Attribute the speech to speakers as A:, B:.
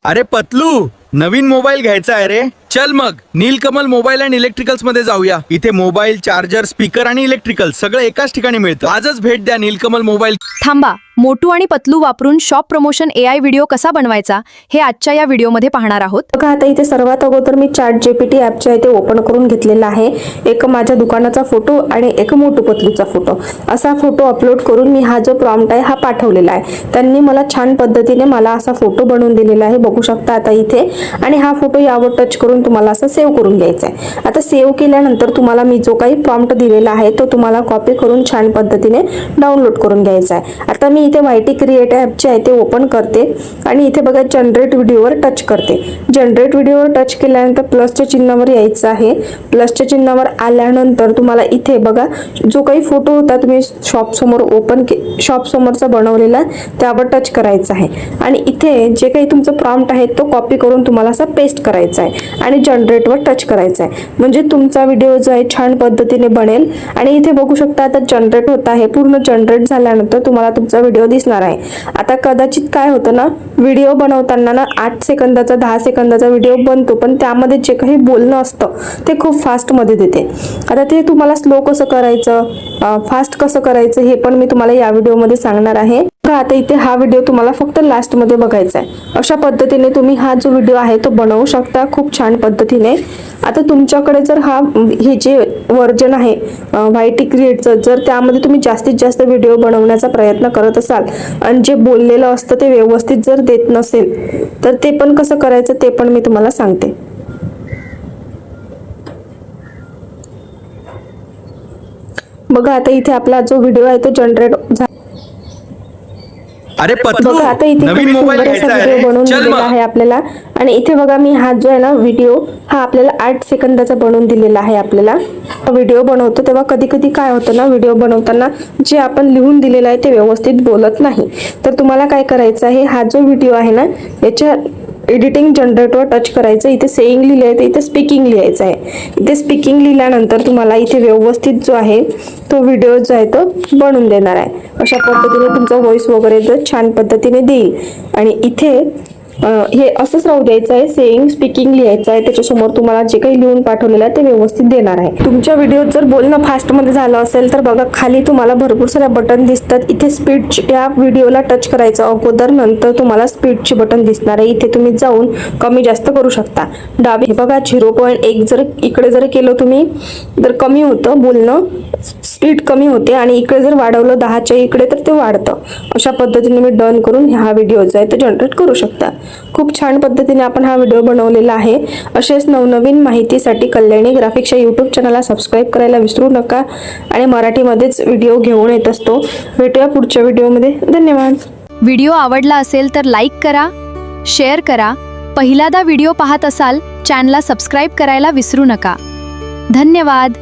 A: अरे पतलू, नवीन मोबाईल घ्यायचा आहे रे. चल मग नीलकमल मोबाईल अँड इलेक्ट्रिकल्स मध्ये जाऊया. इथे मोबाईल, चार्जर, स्पीकर आणि इलेक्ट्रिकल सगळं एकाच ठिकाणी मिळतं. आजच भेट द्या नीलकमल मोबाईल.
B: थांबा, मोटू आणि पतलू वापरून शॉप प्रमोशन AI व्हिडिओ कसा बनवायचा हे आजच्या या व्हिडिओमध्ये पाहणार आहोत.
C: बघा, आता इथे सर्वात अगोदर मी ChatGPT ॲपच्या इथे ओपन करून घेतलेला आहे. एक माझ्या दुकानाचा फोटो आणि एक मोटू पतलूचा फोटो, असा फोटो अपलोड करून मी हा जो प्रॉम्प्ट आहे हा पाठवलेला आहे. त्यांनी मला छान पद्धतीने मला असा फोटो बनवून दिलेला आहे, बघू शकता आता इथे. आणि हा फोटो यावर टच करून तुम्हाला असं सेव्ह करून घ्यायचा आहे. आता सेव्ह केल्यानंतर तुम्हाला मी जो काही प्रॉम्प्ट दिलेला आहे तो तुम्हाला कॉपी करून छान पद्धतीने डाउनलोड करून घ्यायचा आहे. आता मी इथे YT क्रिएट ॲपचे आहे ते ओपन करते आणि इथे बघा जनरेट व्हिडिओवर टच करते. जनरेट व्हिडिओवर टच केल्यानंतर प्लसच्या चिन्हावर यायचं आहे. प्लसच्या चिन्हावर आल्यानंतर तुम्हाला इथे बघा जो काही फोटो होता तुम्ही शॉप समोरचा बनवलेला त्यावर टच करायचा आहे आणि इथे जे काही तुमचं प्रॉम्प्ट आहे तो कॉपी करून तुम्हाला असा पेस्ट करायचा आहे आणि जनरेटवर टच करायचा आहे. म्हणजे तुमचा व्हिडिओ जो आहे छान पद्धतीने बनेल. आणि इथे बघू शकता आता जनरेट होत आहे. पूर्ण जनरेट झाल्यानंतर तुम्हाला तुमचा व्हिडिओ दिसणार आहे. आता कदाचित काय होतं ना, व्हिडिओ बनवताना ना 8 सेकंदाचा 10 सेकंदाचा व्हिडिओ बनतो, पण त्यामध्ये जे काही बोलणं असतं ते खूप फास्टमध्ये देते. आता ते तुम्हाला स्लो कसं करायचं, फास्ट कसं करायचं हे पण मी तुम्हाला या व्हिडिओमध्ये सांगणार आहे. आता इथे हा व्हिडिओ तुम्हाला फक्त लास्टमध्ये बघायचा आहे. अशा पद्धतीने तुम्ही हा जो व्हिडिओ आहे तो बनवू शकता खूप छान पद्धतीने. आता तुमच्याकडे जर हे जे व्हर्जन आहे YT क्रिएटचं, जर त्यामध्ये तुम्ही जास्तीत जास्त व्हिडिओ बनवण्याचा प्रयत्न करत असाल आणि जे बोललेलं असतं ते व्यवस्थित जर देत नसेल तर ते पण कसं करायचं ते पण मी तुम्हाला सांगते. बघा, आता इथे आपला जो व्हिडिओ आहे तो जनरेट झाला.
A: अरे पतलू,
C: बघा, आता इथे
A: नवीन मोबाईल
C: सुंदर असा
A: घ्यायचा
C: व्हिडिओ
A: आहे.
C: बनवून
A: चल
C: दिलेला
A: मग.
C: आहे आपल्याला. आणि इथे बघा मी हा जो आहे ना व्हिडिओ हा आपल्याला 8 सेकंदाचा बनवून दिलेला आहे. आपल्याला व्हिडिओ बनवतो तेव्हा कधी कधी काय होतं ना, व्हिडिओ बनवताना जे आपण लिहून दिलेलं आहे ते व्यवस्थित बोलत नाही. तर तुम्हाला काय करायचं आहे, हा जो व्हिडिओ आहे ना याच्या एडिटिंग जनरेटवर टच करायचं. इथे सेईंग लिहिलं आहे तर इथे स्पीकिंग लिहायचं आहे. इथे स्पीकिंग लिहिल्यानंतर तुम्हाला इथे व्यवस्थित जो आहे तो व्हिडिओ जो आहे तो बनवून देणार आहे. अशा पद्धतीने तुमचा व्हॉइस वगैरे जर छान पद्धतीने देईल. आणि इथे हे असंच राहू द्यायचं आहे, सेईंग स्पीकिंग लिहायचं आहे. त्याच्यासमोर तुम्हाला जे काही लिहून पाठवलेलं आहे ते व्यवस्थित देणार आहे. तुमच्या व्हिडिओत जर बोलणं फास्टमध्ये झालं असेल तर बघा खाली तुम्हाला भरपूर साऱ्या बटन दिसतात. इथे स्पीडची या व्हिडिओला टच करायचं अगोदर, नंतर तुम्हाला स्पीडची बटन दिसणार आहे. इथे तुम्ही जाऊन कमी जास्त करू शकता. डावी बघा 0.1 जर इकडे जर केलं तुम्ही तर कमी होतं बोलणं, स्पीड कमी होते. आणि इकडे जर वाढवलं 10च्या इकडे तर ते वाढतं. अशा पद्धतीने मी डन करून हा व्हिडिओ जो आहे तो जनरेट करू शकता. खूप छान पद्धतीने आपण हा व्हिडिओ बनवलेला आहे. असेच नवनवीन माहितीसाठी कल्याणी ग्राफिक्सच्या YouTube चॅनलला सबस्क्राईब करायला विसरू नका. आणि मराठीमध्येच व्हिडिओ घेऊन येत असतो. भेटूया पुढच्या व्हिडिओमध्ये. धन्यवाद.
B: व्हिडिओ आवडला असेल तर लाईक करा, शेअर करा. पहिल्यांदा व्हिडिओ पाहत असाल चॅनलला सबस्क्राईब करायला विसरू नका. धन्यवाद.